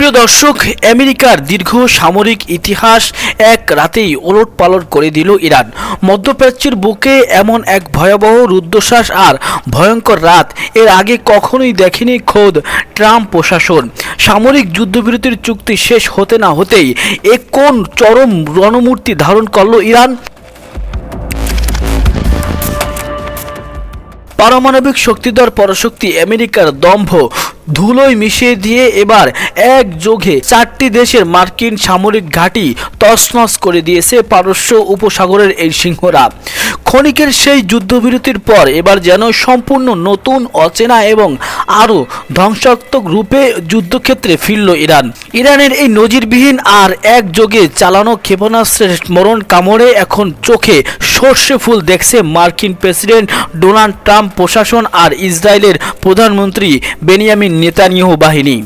প্রিয় দর্শক, আমেরিকার দীর্ঘ সামরিক ইতিহাস এক রাতেই ওলটপালট করে দিল ইরান। মধ্যপ্রাচ্যের বুকে এমন এক ভয়াবহ রুদ্ধশ্বাস আর ভয়ঙ্কর রাত এর আগে কখনোই দেখেনি খোদ ট্রাম্প প্রশাসন। সামরিক যুদ্ধবিরতির চুক্তি শেষ হতে না হতেই কোন চরম রণমূর্তি ধারণ করল ইরান। পারমাণবিক শক্তিধর পরাশক্তি আমেরিকার দম্ভ ধুলোয় মিশিয়ে দিয়ে এবার একযোগে 4টি দেশের মার্কিন সামরিক ঘাঁটি তছনছ করে দিয়েছে পারস্য উপসাগরের এই সিংহরা। ক্ষণিকের সেই যুদ্ধবিরতির পর এবার যেন সম্পূর্ণ নতুন, অচেনা এবং আরও ধ্বংসাত্মক রূপে যুদ্ধক্ষেত্রে ফিরল ইরান। ইরানের এই নজিরবিহীন আর একযোগে চালানো ক্ষেপণাস্ত্রের মরণ কামড়ে এখন চোখে সর্ষে ফুল দেখছে মার্কিন প্রেসিডেন্ট ডোনাল্ড ট্রাম্প প্রশাসন আর ইসরায়েলের প্রধানমন্ত্রী বেনিয়ামিন নেতানিয়াহু বাহিনী।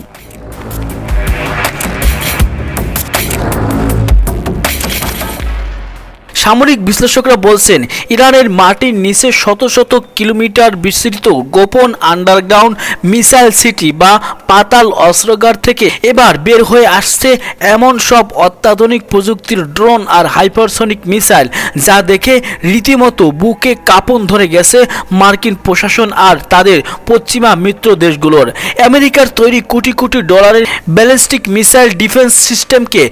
সামরিক বিশ্লেষকরা বলছেন, ইরানের মাটির নিচে শত শত কিলোমিটার বিস্তৃত গোপন আন্ডারগ্রাউন্ড মিসাইল সিটি বা পাতাল অস্ত্রাগার থেকে এবার বের হয়ে আসছে এমন সব অত্যাধুনিক প্রযুক্তির ড্রোন আর হাইপারসনিক মিসাইল, যা দেখে রীতিমতো বুকে কাঁপন ধরে গেছে মার্কিন প্রশাসন আর তাদের পশ্চিমা মিত্র দেশগুলোর। আমেরিকার তৈরি কোটি কোটি ডলারের ব্যালিস্টিক মিসাইল ডিফেন্স সিস্টেমকে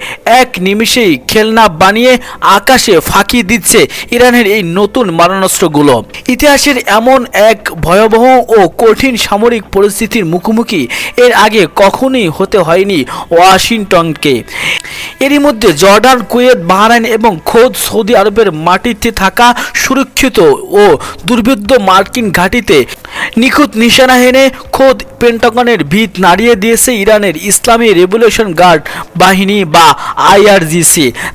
এক নিমিষেই খেলনা বানিয়ে আকাশে ফাঁকি দিচ্ছে ইরানের এই নতুন মারণাস্ত্রগুলো। ইতিহাসের এমন এক ভয়াবহ ও কঠিন সামরিক পরিস্থিতির মুখোমুখি এর আগে কখনোই হতে হয়নি ওয়াশিংটনকে। এরই মধ্যে জর্ডান, কুয়েত, বাহরাইন এবং খোদ সৌদি আরবের মাটিতে থাকা সুরক্ষিত ও দুর্ভেদ্য মার্কিন ঘাঁটিতে নিখুঁত নিশানা হেনে খোদ পেন্টাগনের ভিত নাড়িয়ে দিয়েছে ইরানের ইসলামী রেভলিউশন গার্ড বাহিনী বা IRGC।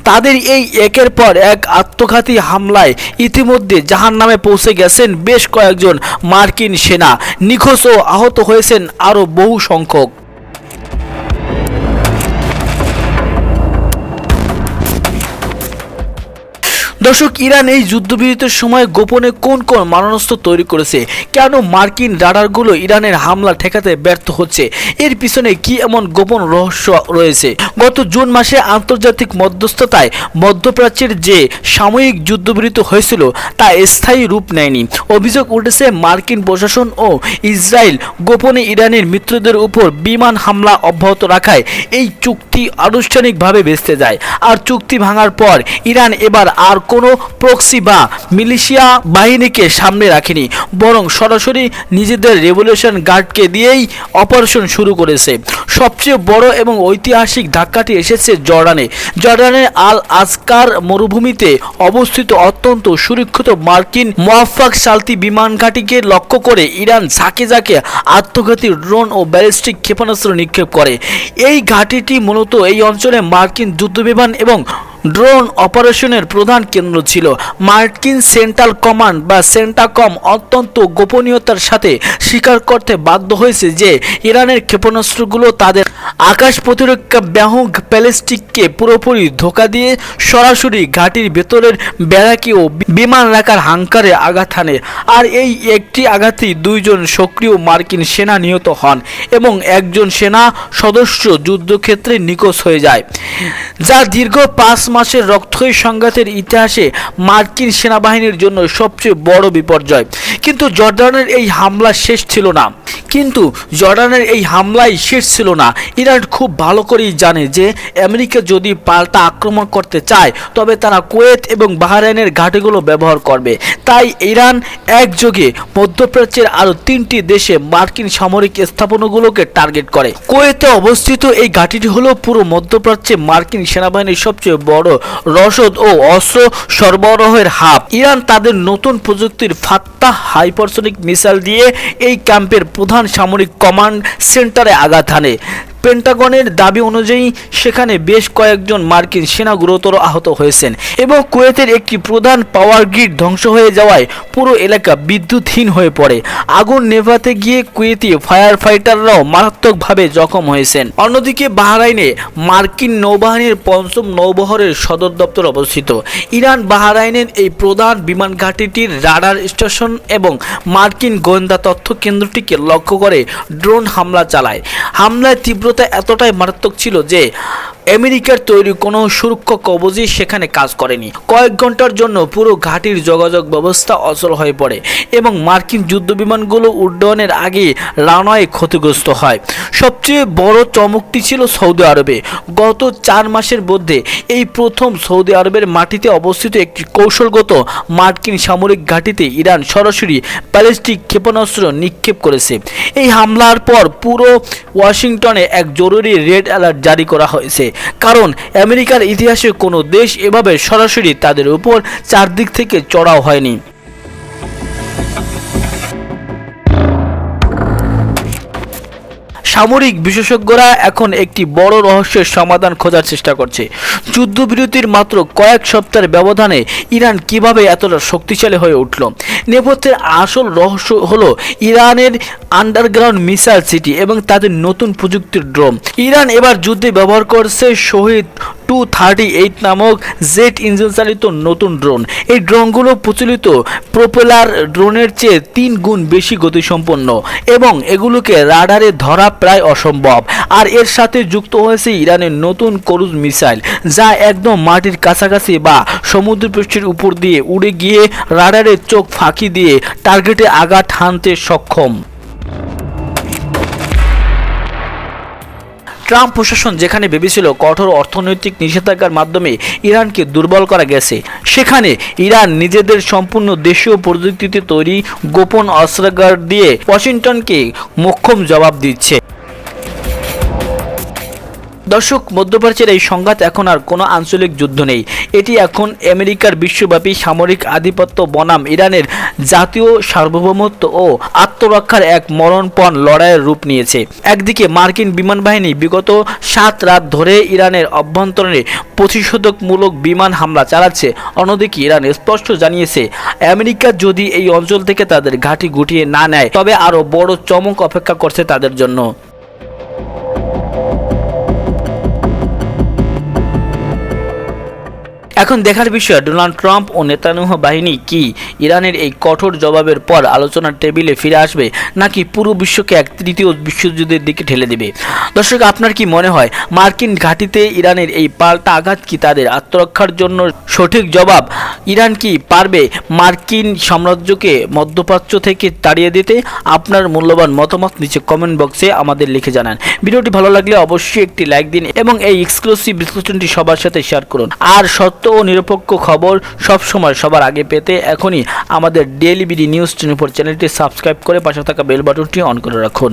তাদের এই একের পর এক আত্মঘাতী হামলায় ইতিমধ্যে জাহান্নামে পৌঁছে গেছেন বেশ কয়েকজন মার্কিন সেনা, নিখোঁজ ও আহত হয়েছেন আরও বহু সংখ্যক। দর্শক, ইরান এই যুদ্ধবিরতির সময় গোপনে কোন কোন মারণাস্ত্র তৈরি করেছে, কেন মার্কিন রাডারগুলো ইরানের হামলা ঠেকাতে ব্যর্থ হচ্ছে, এর পিছনে কি এমন গোপন রহস্য রয়েছে। গত জুন মাসে আন্তর্জাতিক মধ্যস্থতায় মধ্যপ্রাচ্যের যে সাময়িক যুদ্ধবিরতি হয়েছিল তা স্থায়ী রূপ নেয়নি। অভিযোগ উঠেছে মার্কিন প্রশাসন ও ইসরায়েল গোপনে ইরানের মিত্রদের উপর বিমান হামলা অব্যাহত রাখায় এই চুক্তি আনুষ্ঠানিকভাবে ভেস্তে যায়। আর চুক্তি ভাঙার পর ইরান এবার আর কোনো প্রক্সি বা মিলিশিয়া বাহিনীকে সামনে রাখেনি, বরং সরাসরি নিজেদের রেভলিউশন গার্ডকে দিয়েই অপারেশন শুরু করেছে। সবচেয়ে বড় এবং ঐতিহাসিক ধাক্কাটি এসেছে জর্ডানের আল আসকার মরুভূমিতে অবস্থিত অত্যন্ত সুরক্ষিত মার্কিন মোয়াফাক সালতি বিমান ঘাঁটিকে লক্ষ্য করে ইরান ঝাঁকে ঝাঁকে আত্মঘাতী ড্রোন ও ব্যালিস্টিক ক্ষেপণাস্ত্র নিক্ষেপ করে। এই ঘাঁটিটি মূলত এই অঞ্চলে মার্কিন যুদ্ধবিমান এবং ড্রোন অপারেশনের প্রধান কেন্দ্র ছিল। মার্কিন সেন্ট্রাল কমান্ড বা সেন্টাকম অত্যন্ত গোপনীয়তার সাথে স্বীকার করতে বাধ্য হয়েছে যে ইরানের ক্ষেপণাস্ত্রগুলো তাদের আকাশ প্রতিরক্ষা বাহক ব্যালিস্টিককে পুরোপুরি ধোঁকা দিয়ে সরাসরি ঘাঁটির ভেতরের ব্যারাকি ও বিমান রাখার হাঙ্কারে আঘাত হানে। আর এই একটি আঘাতেই 2 জন সক্রিয় মার্কিন সেনা নিহত হন এবং একজন সেনা সদস্য যুদ্ধক্ষেত্রে নিখোঁজ হয়ে যায়, যা দীর্ঘ 5 মাসের রক্তক্ষয়ী সংঘাতের ইতিহাসে মার্কিন সেনাবাহিনীর জন্য সবচেয়ে বড় বিপর্যয়। কিন্তু জর্ডানের এই হামলা শেষ ছিল না। ইরান খুব ভালো করেই জানে যে আমেরিকা যদি পাল্টা আক্রমণ করতে চায় তবে তারা কুয়েত এবং বাহরাইনের ঘাঁটিগুলো ব্যবহার করবে। তাই ইরান একযোগে মধ্যপ্রাচ্যের আরও 3টি দেশে মার্কিন সামরিক স্থাপনাগুলোকে টার্গেট করে। কুয়েতে অবস্থিত এই ঘাঁটিটি হলো পুরো মধ্যপ্রাচ্যে মার্কিন সেনাবাহিনীর সবচেয়ে বড় রসদ ও অস্ত্র সরবরাহের হাব। ইরান তাদের নতুন প্রযুক্তির ফাত্তাহ হাইপারসনিক মিসাইল দিয়ে এই ক্যাম্পের প্রধান সামরিক কমান্ড সেন্টারে আঘাত হানে। পেন্টাগনের দাবি অনুযায়ী সেখানে বেশ কয়েকজন মার্কিন সেনা গুরুতর আহত হয়েছেন এবং কুয়েতের একটি প্রধান পাওয়ার গ্রিড ধ্বংস হয়ে যাওয়ায় পুরো এলাকা বিদ্যুৎহীন হয়ে পড়ে। আগুন নেভাতে গিয়ে কুয়েতি ফায়ার ফাইটাররাও মারাত্মকভাবে জখম হয়েছেন। অন্যদিকে বাহরাইনে মার্কিন নৌবাহিনীর 5ম নৌবহরের সদর দপ্তর অবস্থিত। ইরান বাহরাইনের এই প্রধান বিমান ঘাঁটিটির রাডার স্টেশন এবং মার্কিন গোয়েন্দা তথ্য কেন্দ্রটিকে লক্ষ্য করে ড্রোন হামলা চালায়। হামলায় তীব্র তীব্রতা এতটাই মারাত্মক ছিল যে আমেরিকার তৈরি কোনো সুরক্ষা কবচই সেখানে কাজ করেনি। কয়েক ঘন্টার জন্য পুরো ঘাঁটির যোগাযোগ ব্যবস্থা অচল হয়ে পড়ে এবং মার্কিন যুদ্ধবিমানগুলো উড্ডয়নের আগে রানওয়ে ক্ষতিগ্রস্ত হয়। সবচেয়ে বড় চমকটি ছিল সৌদি আরবে। গত 4 মাসের মধ্যে এই প্রথম সৌদি আরবের মাটিতে অবস্থিত একটি কৌশলগত মার্কিন সামরিক ঘাঁটিতে ইরান সরাসরি ব্যালিস্টিক ক্ষেপণাস্ত্র নিক্ষেপ করেছে। এই হামলার পর পুরো ওয়াশিংটনে এক জরুরি রেড অ্যালার্ট জারি করা হয়েছে, কারণ আমেরিকার ইতিহাসে কোনো দেশ এভাবে সরাসরি তাদের উপর চারদিক থেকে চড়াও হয়নি। সামরিক বিশেষজ্ঞরা এখন একটি বড় রহস্যের সমাধান খোঁজার চেষ্টা করছে। যুদ্ধবিরতির মাত্র কয়েক সপ্তাহের ব্যবধানে ইরান কিভাবে এতটা শক্তিশালী হয়ে উঠল। নেপথ্যের আসল রহস্য হলো ইরানের আন্ডারগ্রাউন্ড মিসাইল সিটি এবং তাদের নতুন প্রযুক্তির ড্রোন। ইরান এবার যুদ্ধে ব্যবহার করছে শহীদ 238 নামক জেট ইঞ্জিন চালিত নতুন ড্রোন। এই ড্রোনগুলো প্রচলিত প্রোপেলার ড্রোনের চেয়ে 3 গুণ বেশি গতিসম্পন্ন এবং এগুলোকে রাডারে ধরা প্রায় অসম্ভব। আর এর সাথে যুক্ত হয়েছে ইরানের নতুন ক্রুজ মিসাইল, যা একদম মাটির কাছাকাছি বা সমুদ্রপৃষ্ঠের উপর দিয়ে উড়ে গিয়ে রাডারের চোখ ফাঁকি দিয়ে টার্গেটে আঘাত হানতে সক্ষম। ট্রাম্প প্রশাসন যেখানে ভেবেছিল কঠোর অর্থনৈতিক নিষেধাজ্ঞার মাধ্যমে ইরানকে দুর্বল করা গেছে, সেখানে ইরান নিজেদের সম্পূর্ণ দেশীয় প্রযুক্তিতে তৈরি গোপন অস্ত্রাগার দিয়ে ওয়াশিংটনকে মোক্ষম জবাব দিচ্ছে। দর্শক, মধ্যপ্রাচ্যের এই সংঘাত এখন আর কোনো আঞ্চলিক যুদ্ধ নেই। এটি এখন আমেরিকার বিশ্বব্যাপী সামরিক আধিপত্য বনাম ইরানের জাতীয় সার্বভৌমত্ব ও আত্মরক্ষার এক মরণপণ লড়াইয়ের রূপ নিয়েছে। একদিকে মার্কিন বিমান বাহিনী বিগত 7 রাত ধরে ইরানের অভ্যন্তরে প্রতিষেধকমূলক বিমান হামলা চালাচ্ছে। অন্যদিকে ইরান স্পষ্ট জানিয়েছে, আমেরিকা যদি এই অঞ্চল থেকে তাদের ঘাঁটি গুটিয়ে না নেয় তবে আরও বড় চমক অপেক্ষা করছে তাদের জন্য। এখন দেখার বিষয়, ডোনাল্ড ট্রাম্প ও নেতানিয়াহু বাহিনী কি ইরানের এই কঠোর জবাবের পর আলোচনার টেবিলে ফিরে আসবে, নাকি পুরো বিশ্বকে এক তৃতীয় বিশ্বযুদ্ধের দিকে ঠেলে দেবে? দর্শক, আপনার কি মনে হয় মার্কিন ঘাঁটিতে ইরানের এই পাল্টা আঘাত কি তাদের আত্মরক্ষার জন্য সঠিক জবাব? ইরান কি পারবে মার্কিন সাম্রাজ্যকে মধ্যপ্রাচ্য থেকে তাড়িয়ে দিতে? আপনার মূল্যবান মতামত নিচে কমেন্ট বক্সে আমাদের লিখে জানান। ভিডিওটি ভালো লাগলে অবশ্যই একটি লাইক দিন এবং এই এক্সক্লুসিভ বিশ্লেষণটি সবার সাথে শেয়ার করুন। আর সত্য ও নিরপেক্ষ খবর সবসময় সবার আগে পেতে এখনই আমাদের ডেইলি বিডি নিউজ 24 চ্যানেলটি সাবস্ক্রাইব করে পাশে থাকা বেল বাটনটি অন করে রাখুন।